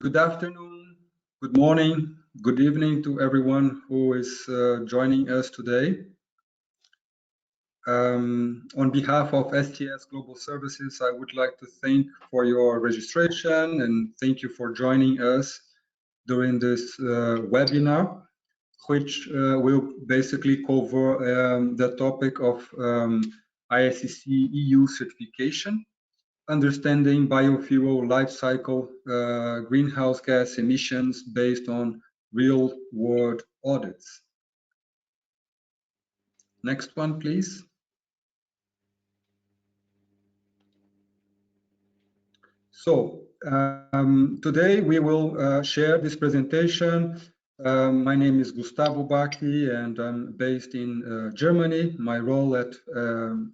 Good afternoon, good morning, good evening to everyone who is joining us today. On behalf of SCS Global Services, I would like to thank for your registration and thank you for joining us during this webinar, which will basically cover the topic of ISCC EU Certification, understanding biofuel life cycle greenhouse gas emissions based on real-world audits. Next one, please. So today we will share this presentation. My name is Gustavo Bacchi and I'm based in Germany. My role at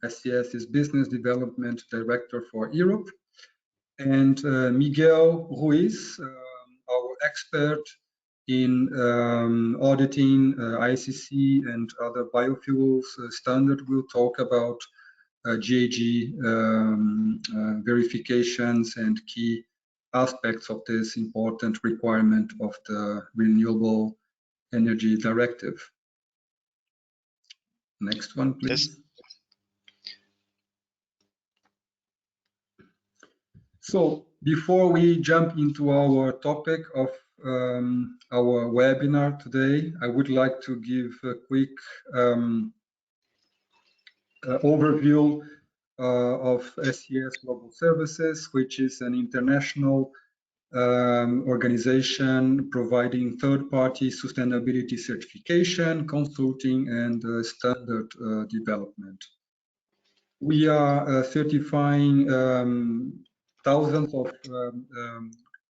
SCS is Business Development Director for Europe. And Miguel Ruiz, our expert in auditing ISCC and other biofuels standard, will talk about GHG verifications and key aspects of this important requirement of the Renewable Energy Directive. Next one, please. Yes. So before we jump into our topic of our webinar today, I would like to give a quick overview of SCS Global Services, which is an international organization providing third-party sustainability certification, consulting, and standard development. We are certifying thousands of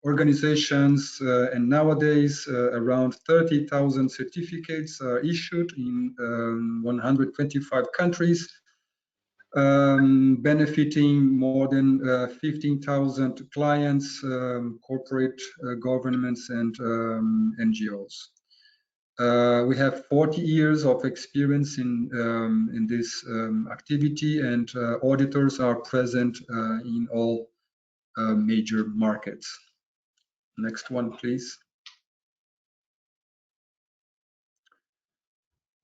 organizations, and nowadays around 30,000 certificates are issued in 125 countries, benefiting more than 15,000 clients, corporate governments, and NGOs. We have 40 years of experience in this activity, and auditors are present in all major markets. Next one, please.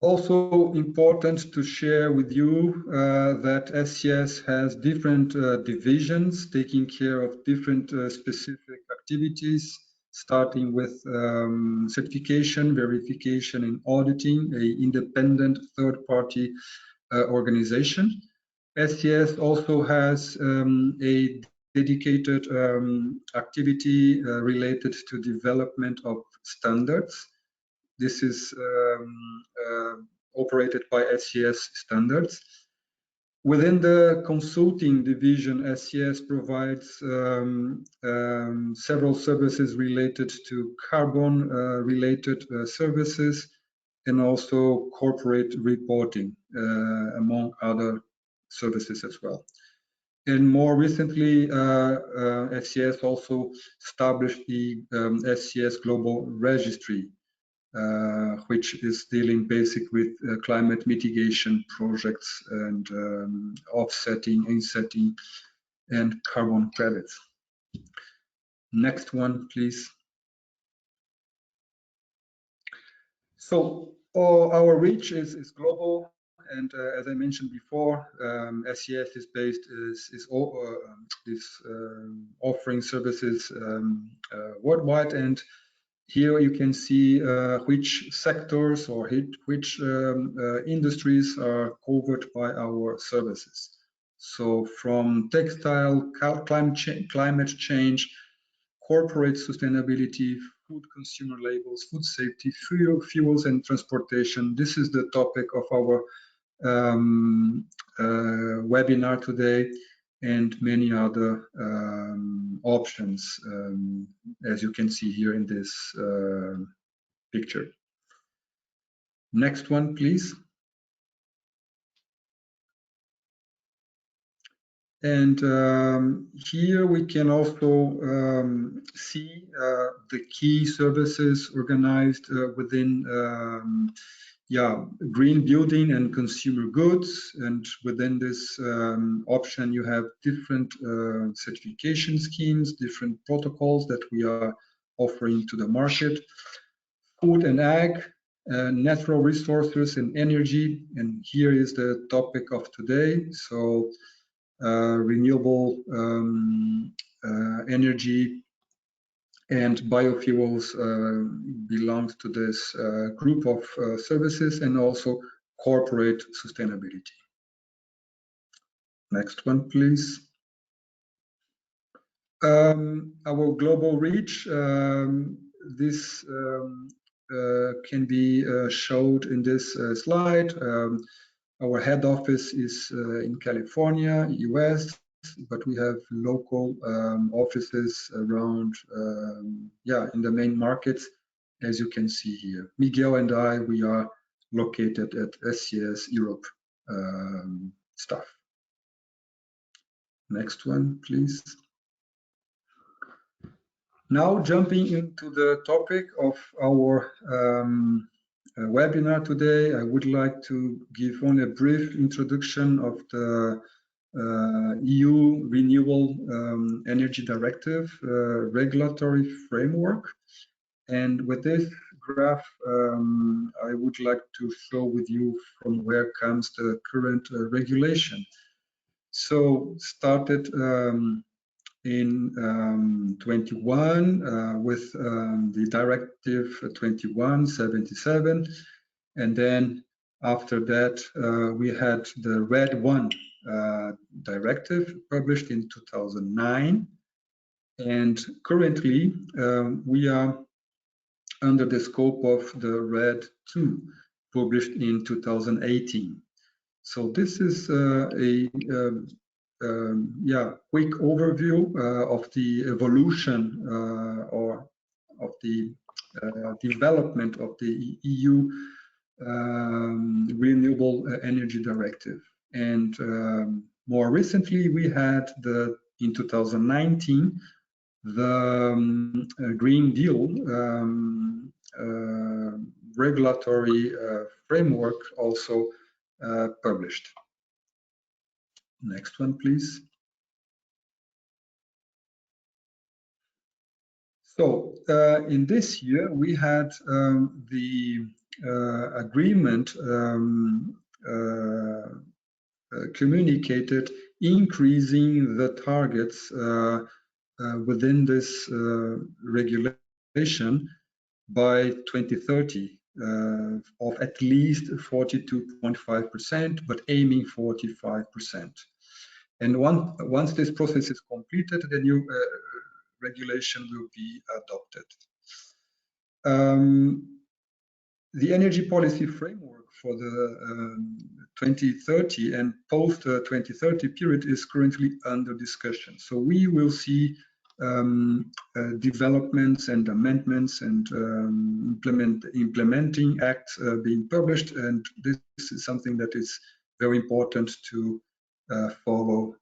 Also important to share with you that SCS has different divisions taking care of different specific activities, starting with certification, verification, and auditing, an independent third-party organization. SCS also has a dedicated activity related to development of standards. This is operated by SCS Standards. Within the consulting division, SCS provides several services related to carbon-related services and also corporate reporting, among other services as well. And more recently, SCS also established the SCS Global Registry, which is dealing basically with climate mitigation projects and offsetting, insetting, and carbon credits. Next one, please. So our reach is global. And as I mentioned before, SCS is offering services worldwide, and here you can see which sectors or which industries are covered by our services. So from textile, climate change, corporate sustainability, food consumer labels, food safety, fuels and transportation. This is the topic of our webinar today, and many other options, as you can see here in this picture. Next one, please. And here we can also see the key services organized within green building and consumer goods. And within this option, you have different certification schemes, different protocols that we are offering to the market. Food and ag, natural resources and energy, and here is the topic of today. So renewable energy and biofuels belongs to this group of services, and also corporate sustainability. Next one, please. Our global reach, this can be showed in this slide. Our head office is in California, US, but we have local offices around, in the main markets, as you can see here. Miguel and I, we are located at SCS Europe staff. Next one, please. Now jumping into the topic of our webinar today, I would like to give only a brief introduction of the EU Renewable Energy Directive regulatory framework. And with this graph, I would like to show with you from where comes the current regulation. So started in 21 with the Directive 21/77, and then after that we had the RED 1 directive published in 2009, and currently we are under the scope of the RED 2 published in 2018. So this is a quick overview of the evolution or of the development of the EU Renewable Energy Directive. And more recently, we had in 2019 the Green Deal regulatory framework also published. Next one, please. So in this year, we had the agreement communicated increasing the targets within this regulation by 2030 of at least 42.5%, but aiming 45%. And once this process is completed, the new regulation will be adopted. The energy policy framework for the 2030 and post 2030 period is currently under discussion. So we will see developments and amendments and implementing acts being published, and this is something that is very important to follow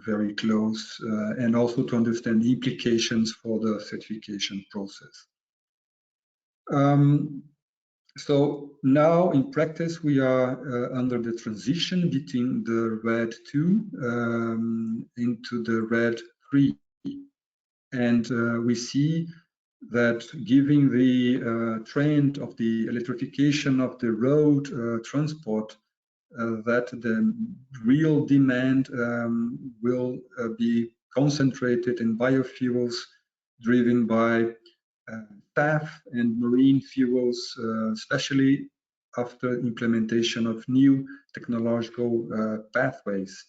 very close and also to understand the implications for the certification process. So now in practice we are under the transition between the RED 2 into the RED 3, and we see that given the trend of the electrification of the road transport, that the real demand will be concentrated in biofuels driven by SAF and marine fuels, especially after implementation of new technological pathways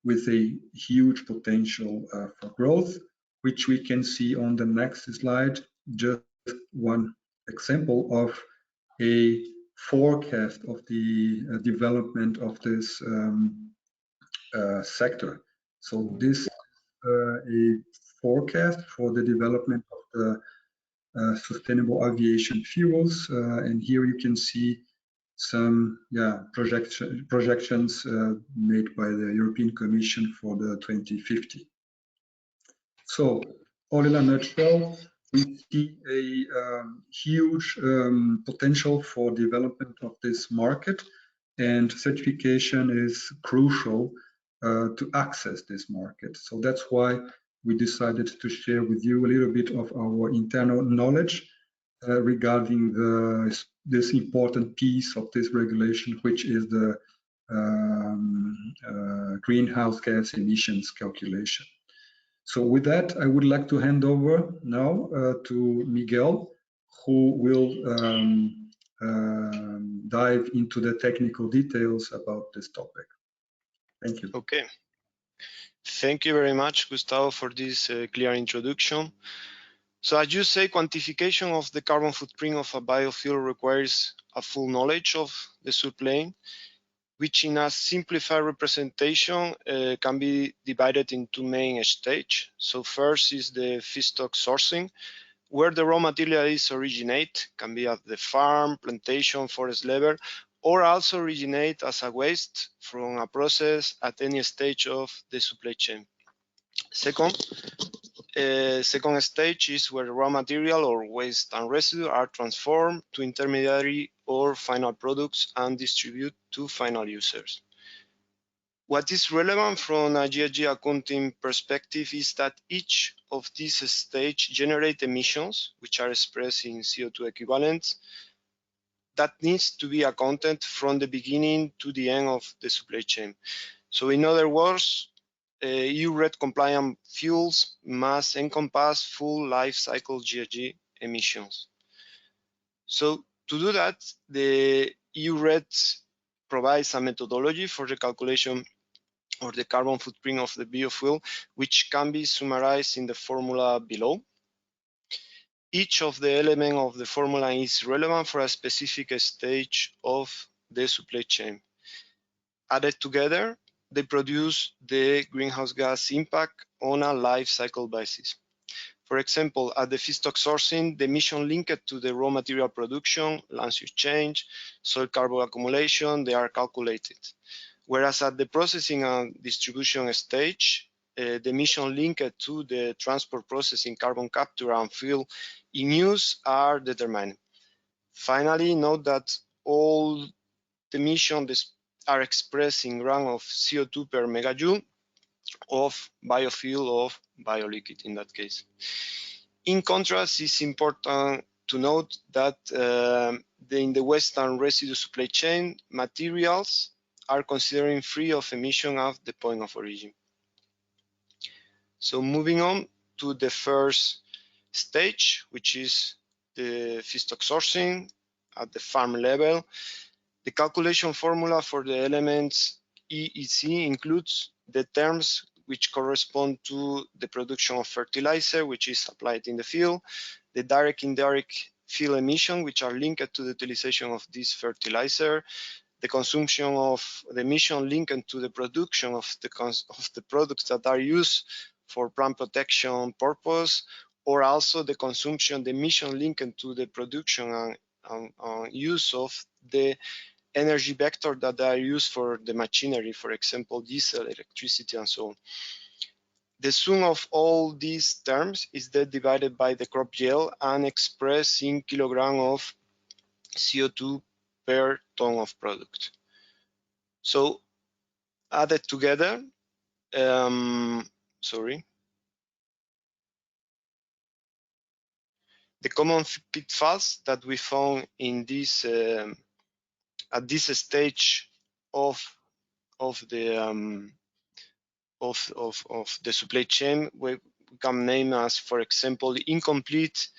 with a huge potential for growth, which we can see on the next slide. Just one example of a forecast of the development of this sector. So this is a forecast for the development of the sustainable aviation fuels, and here you can see some projections made by the European Commission for the 2050. So all in a nutshell, we see a huge potential for development of this market, and certification is crucial to access this market. So that's why we decided to share with you a little bit of our internal knowledge regarding this important piece of this regulation, which is the greenhouse gas emissions calculation. So with that, I would like to hand over now to Miguel, who will dive into the technical details about this topic. Thank you. Okay. Thank you very much, Gustavo, for this clear introduction. So as you say, quantification of the carbon footprint of a biofuel requires a full knowledge of the supply, which in a simplified representation can be divided into two main stages. So first is the feedstock sourcing, where the raw material is originate, can be at the farm, plantation, forest level, or also originate as a waste from a process at any stage of the supply chain. Second stage is where raw material or waste and residue are transformed to intermediary or final products and distributed to final users. What is relevant from a GHG accounting perspective is that each of these stages generate emissions, which are expressed in CO2 equivalents, that needs to be accounted from the beginning to the end of the supply chain. So in other words, EU RED compliant fuels must encompass full life cycle GHG emissions. So to do that, the EU RED provides a methodology for the calculation of the carbon footprint of the biofuel, which can be summarized in the formula below. Each of the elements of the formula is relevant for a specific stage of the supply chain. Added together, they produce the greenhouse gas impact on a life cycle basis. For example, at the feedstock sourcing, the emission linked to the raw material production, land use change, soil carbon accumulation, they are calculated. Whereas at the processing and distribution stage, the emission linked to the transport processing, carbon capture and fuel in use are determined. Finally, note that all the emissions are expressed in grams of CO2 per megajoule of biofuel or bioliquid in that case. In contrast, it's important to note that in the waste and residue supply chain, materials are considered free of emission at the point of origin. So moving on to the first stage, which is the feedstock sourcing at the farm level. The calculation formula for the elements EEC includes the terms which correspond to the production of fertilizer, which is applied in the field, the direct indirect field emission, which are linked to the utilization of this fertilizer, the consumption of the emission linked to the production of the products that are used for plant protection purpose, or also the consumption, the emission linked to the production and use of the energy vector that are used for the machinery, for example, diesel, electricity, and so on. The sum of all these terms is then divided by the crop yield and expressed in kilogram of CO2 per ton of product. So added together, the common pitfalls that we found in this at this stage of the supply chain, we can name as, for example, incomplete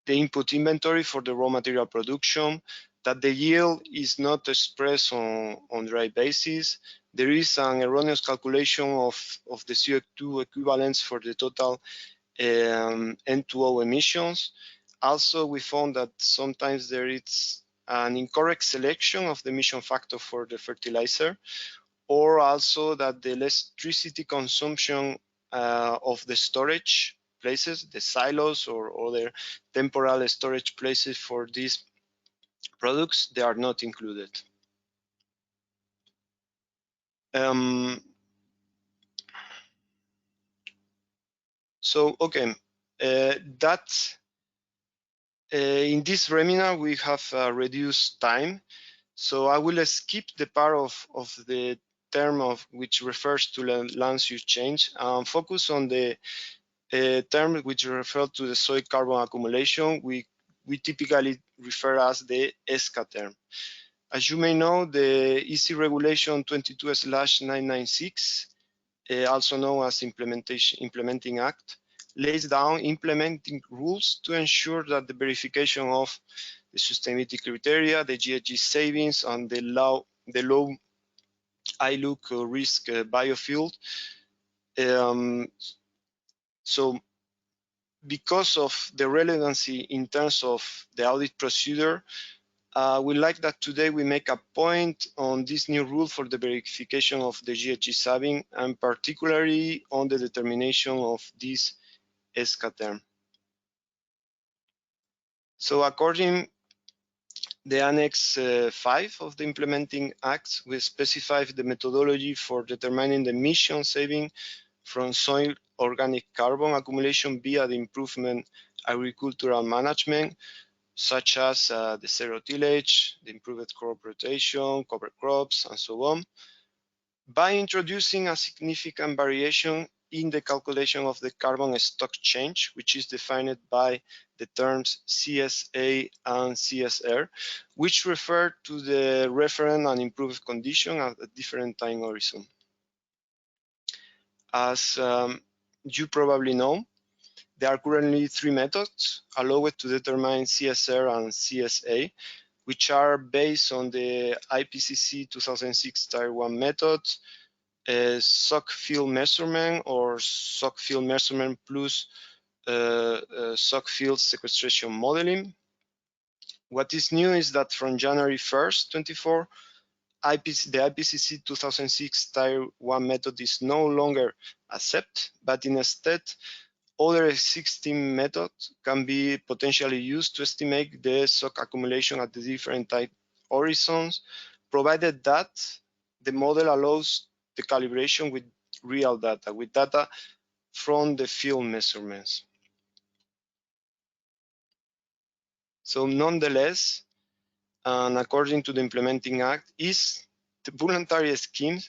the input inventory for the raw material production, that the yield is not expressed on the right basis. There is an erroneous calculation of the CO2 equivalents for the total N2O emissions. Also, we found that sometimes there is an incorrect selection of the emission factor for the fertilizer, or also that the electricity consumption of the storage places, the silos or other temporal storage places for these products, they are not included. In this webinar we have reduced time, so I will skip the part of the term of which refers to land use change, and focus on the term which refers to the soil carbon accumulation, we typically refer as the ESCA term. As you may know, the EC Regulation 22/996, also known as Implementing Act, lays down implementing rules to ensure that the verification of the sustainability criteria, the GHG savings, and the low ILUC risk biofuel. So because of the relevancy in terms of the audit procedure, we like that today we make a point on this new rule for the verification of the GHG saving, and particularly on the determination of this ESCA term. So according the Annex 5 of the Implementing Act, we specify the methodology for determining the emission saving from soil organic carbon accumulation via the improvement agricultural management, such as the zero tillage, the improved crop rotation, cover crops, and so on, by introducing a significant variation in the calculation of the carbon stock change, which is defined by the terms CSA and CSR, which refer to the referent and improved condition at a different time horizon. As you probably know, there are currently 3 methods allowed to determine CSR and CSA, which are based on the IPCC 2006 Tier 1 method, sock field measurement or sock field measurement plus sock field sequestration modeling. What is new is that from January 1st, 24, the IPCC 2006 Tier 1 method is no longer accepted, but instead other existing methods can be potentially used to estimate the sock accumulation at the different time horizons, provided that the model allows the calibration with real data, with data from the field measurements. So nonetheless, and according to the Implementing Act, is the voluntary scheme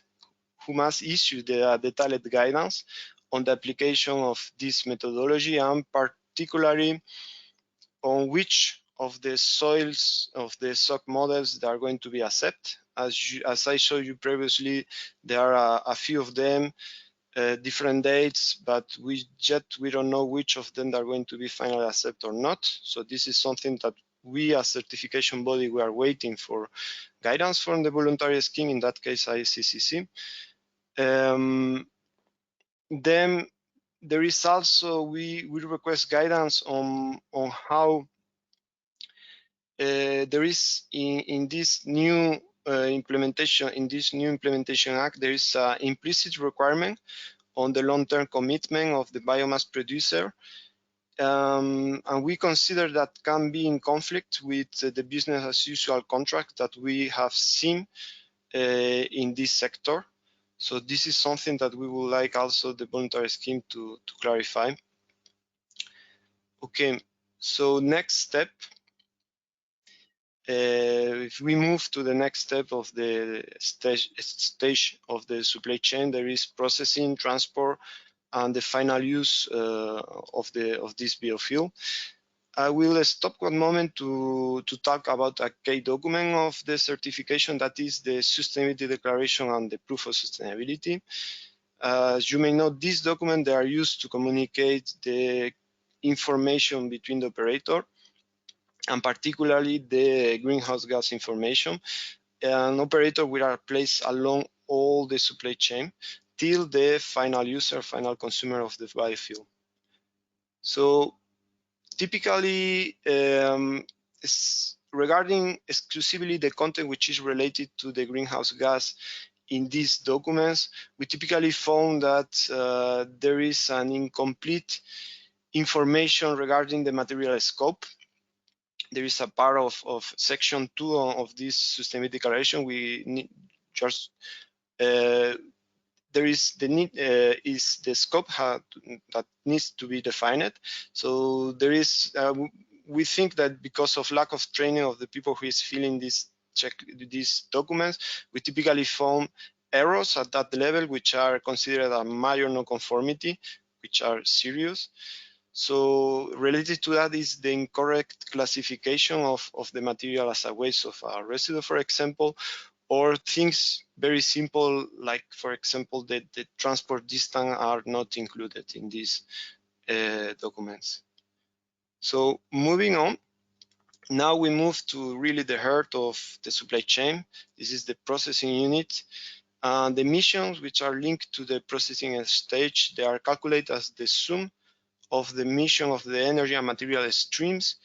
who must issue the detailed guidance on the application of this methodology, and particularly on which of the soils of the sock models that are going to be accepted. As I showed you previously, there are a few of them, different dates, but we don't know which of them are going to be finally accepted or not. So this is something that we as certification body, we are waiting for guidance from the voluntary scheme, in that case ISCC. Then there is also, we request guidance on how there is in this new implementation act, there is an implicit requirement on the long-term commitment of the biomass producer, and we consider that can be in conflict with the business as usual contract that we have seen in this sector. So this is something that we would like also the voluntary scheme to clarify. Okay, so next step. If we move to the next step of the stage of the supply chain, there is processing, transport, and the final use of this biofuel. I will stop one moment to talk about a key document of the certification, that is the Sustainability Declaration and the Proof of Sustainability. As you may know, this document, they are used to communicate the information between the operator, and particularly the greenhouse gas information. An operator will place along all the supply chain till the final user, final consumer of the biofuel. So typically, regarding exclusively the content which is related to the greenhouse gas in these documents, we typically found that there is an incomplete information regarding the material scope. There is a part of section 2 of this sustainability declaration. We need just there is the need is the scope that needs to be defined. So there is we think that because of lack of training of the people who is filling these documents, we typically found errors at that level, which are considered a major non-conformity, which are serious. So related to that is the incorrect classification of the material as a waste of a residue, for example, or things very simple, like, for example, the transport distance are not included in these documents. So moving on, now we move to really the heart of the supply chain. This is the processing unit. The emissions which are linked to the processing stage, they are calculated as the sum of the emission of the energy and material streams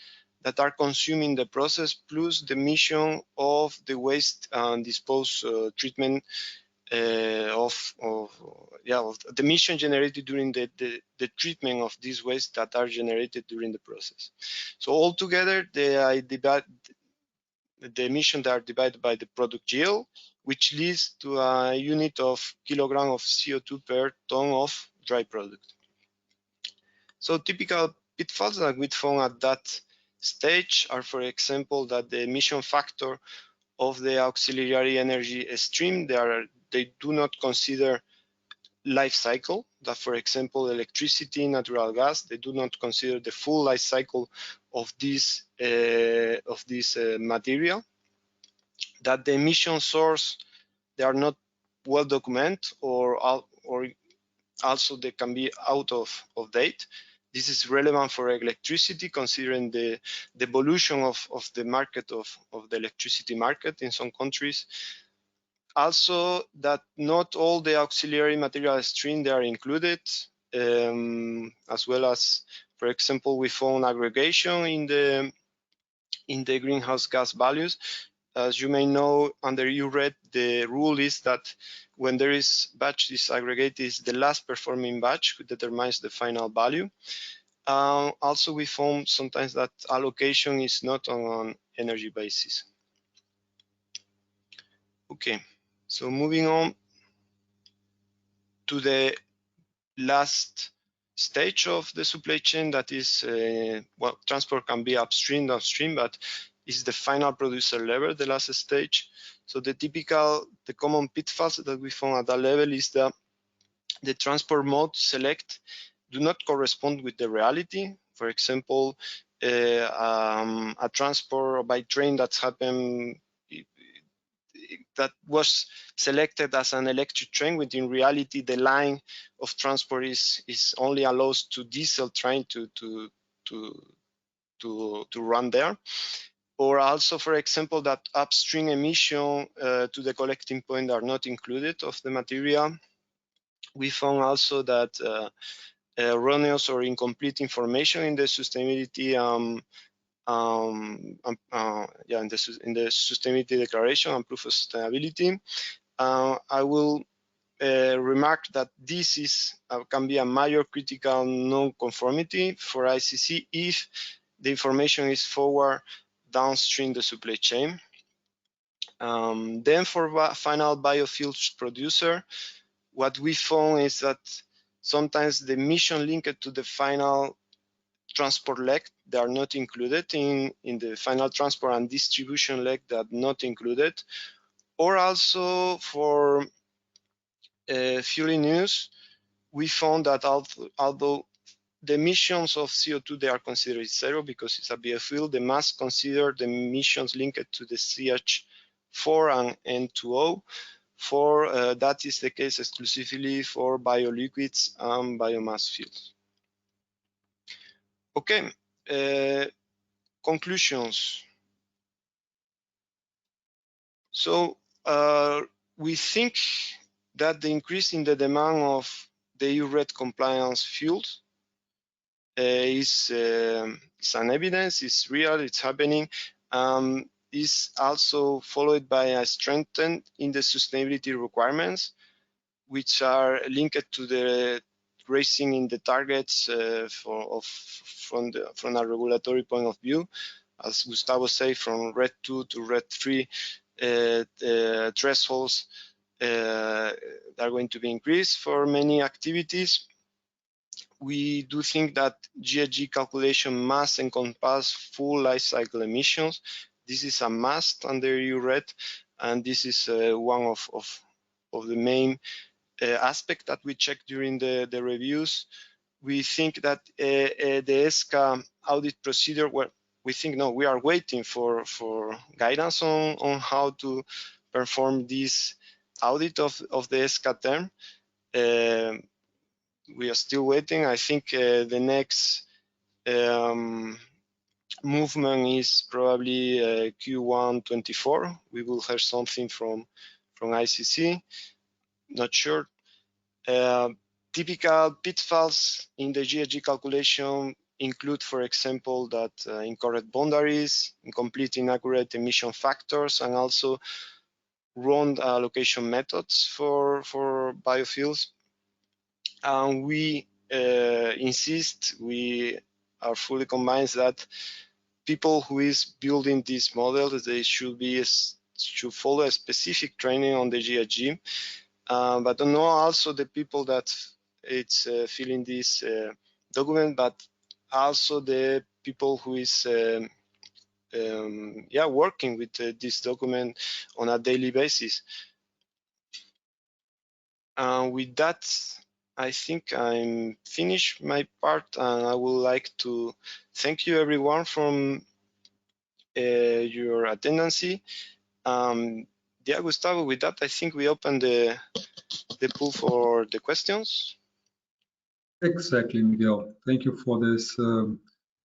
that are consumed in the process, plus the emission of the waste and dispose treatment of the emission generated during the treatment of these waste that are generated during the process. So altogether, the emissions are divided by the product yield, which leads to a unit of kilogram of CO2 per ton of dry product. So typical pitfalls that we found at that stage are, for example, that the emission factor of the auxiliary energy stream, they do not consider life cycle. That, for example, electricity, natural gas, they do not consider the full life cycle of this material. That the emission source, they are not well documented, or also they can be out of date. This is relevant for electricity, considering the evolution of the market of the electricity market in some countries. Also, that not all the auxiliary material stream they are included, as well as, for example, we found aggregation in the greenhouse gas values. As you may know, under URED, the rule is that when there is batch disaggregate, is the last performing batch who determines the final value. Also, we found sometimes that allocation is not on an energy basis. Okay, so moving on to the last stage of the supply chain, that is, well, transport can be upstream, downstream, but is the final producer level, the last stage. So the common pitfalls that we found at that level is that the transport mode select do not correspond with the reality. For example, a transport by train that's happened that was selected as an electric train, when in reality the line of transport is only allows to diesel train to run there. Or also, for example, that upstream emission to the collecting point are not included of the material. We found also that erroneous or incomplete information in the sustainability in the sustainability declaration and proof of sustainability. I will remark that this is can be a major critical non-conformity for ISCC if the information is forward downstream the supply chain. Then for final biofuels producer, what we found is that sometimes the emission linked to the final transport leg, they are not included in the final transport and distribution leg, that are not included. Or also for fueling use, we found that although the emissions of CO2 they are considered zero because it's a biofuel, they must consider the emissions linked to the CH4 and N2O. For that is the case exclusively for bioliquids and biomass fuels. Okay, conclusions. So we think that the increase in the demand of the EU RED compliance fuels is an evidence, it's real, it's happening. Is also followed by a strengthen in the sustainability requirements, which are linked to the raising in the targets from a regulatory point of view. As Gustavo said, from RED 2 to RED 3 thresholds are going to be increased for many activities. We do think that GHG calculation must encompass full life cycle emissions. This is a must under EU RED, and this is one of the main aspect that we checked during the reviews. We think that the ESCA audit procedure, well, we think no, we are waiting for guidance on how to perform this audit of the ESCA term. We are still waiting. I think the next movement is probably Q1 24. We will hear something from ICC. Not sure. Typical pitfalls in the GHG calculation include, for example, that incorrect boundaries, incomplete, inaccurate emission factors, and also wrong allocation methods for biofuels. And we insist, we are fully convinced that people who is building these models, they should follow a specific training on the GHG. But know also the people that it's filling this document, but also the people who is working with this document on a daily basis. With that, I think I'm finished my part, and I would like to thank you everyone from your attendance. Gustavo, with that, I think we open the pool for the questions. Exactly, Miguel. Thank you for this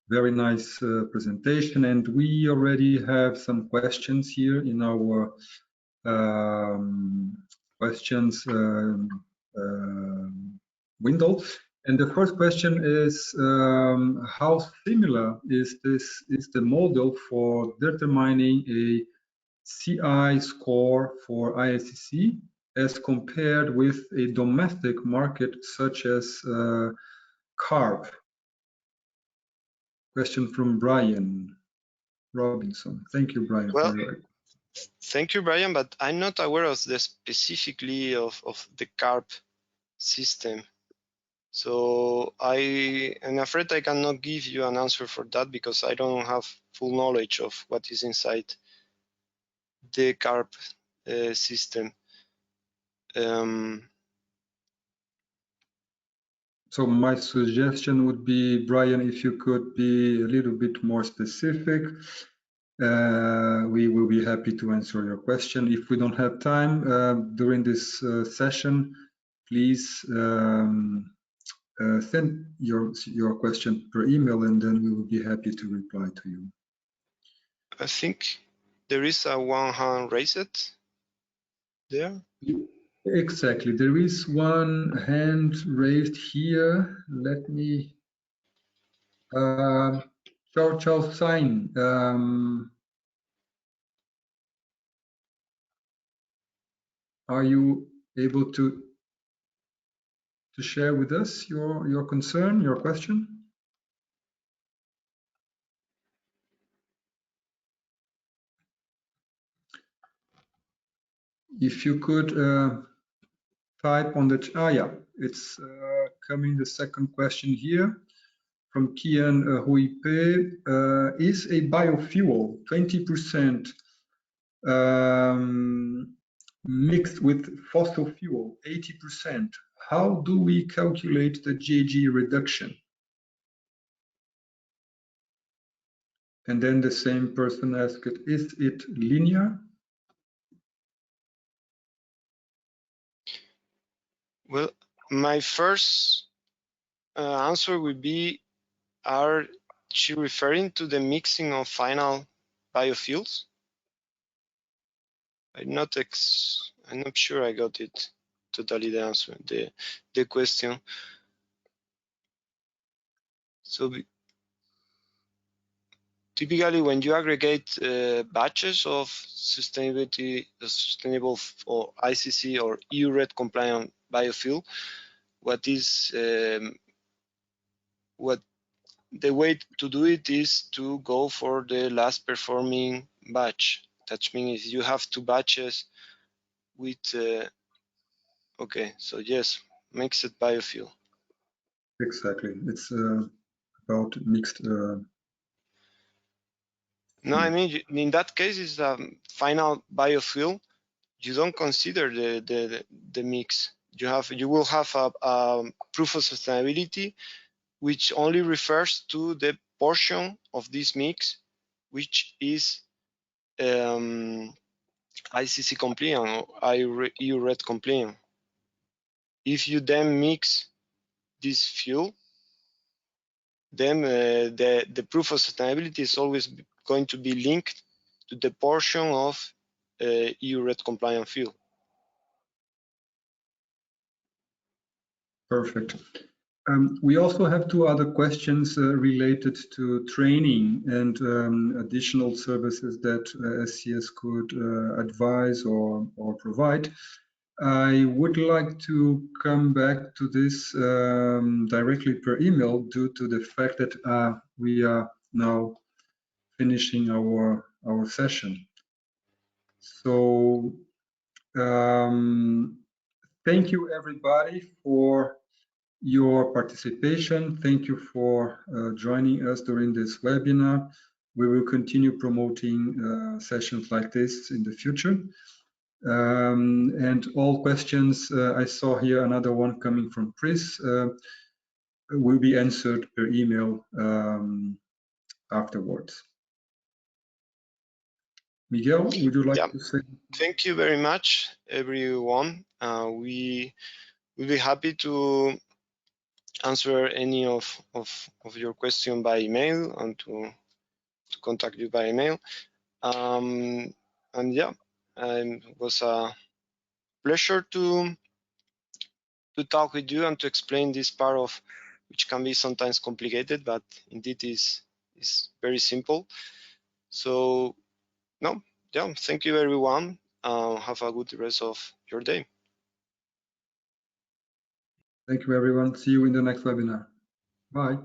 very nice presentation. And we already have some questions here in our questions window. And the first question is, how similar is the model for determining a CI score for ISCC as compared with a domestic market such as CARB? Question from Brian Robinson. Thank you, Brian. Well, thank you, Brian, but I'm not aware of the specifically of the CARB system. So I'm afraid I cannot give you an answer for that because I don't have full knowledge of what is inside the CARB system. So my suggestion would be, Brian, if you could be a little bit more specific, we will be happy to answer your question. If we don't have time during this session, please send your question per email, and then we will be happy to reply to you. I think there is a one hand raised there. Exactly, there is one hand raised here. Let me Charles Sign. Are you able to share with us your concern, your question? If you could type on the yeah, it's coming. The second question here from Kian Huipe. Is a biofuel 20% mixed with fossil fuel 80%? How do we calculate the GHG reduction? And then the same person asked, is it linear? Well, my first answer would be, are she referring to the mixing of final biofuels? I'm not sure I got it totally the answer, the question. So typically when you aggregate batches of sustainable or ICC or EU RED compliant biofuel, what the way to do it is to go for the last performing batch. That means you have two batches with okay, so yes, mixed biofuel. Exactly, it's about mixed. No, I mean, in that case, it's a final biofuel. you don't consider the mix. You will have a proof of sustainability which only refers to the portion of this mix which is ICC compliant or EU RED compliant. If you then mix this fuel, then the proof of sustainability is always going to be linked to the portion of EU RED compliant fuel. Perfect. We also have two other questions related to training and additional services that SCS could advise or provide. I would like to come back to this directly per email due to the fact that we are now finishing our session. So thank you everybody for your participation. Thank you for joining us during this webinar. We will continue promoting sessions like this in the future. And all questions, I saw here another one coming from Chris, will be answered per email afterwards. Miguel, would you like to say? Thank you very much, everyone. We will be happy to answer any of your question by email and to contact you by email. And yeah, it was a pleasure to talk with you and to explain this part of which can be sometimes complicated, but indeed is very simple. So no, yeah, thank you everyone. Have a good rest of your day. Thank you everyone. See you in the next webinar. Bye.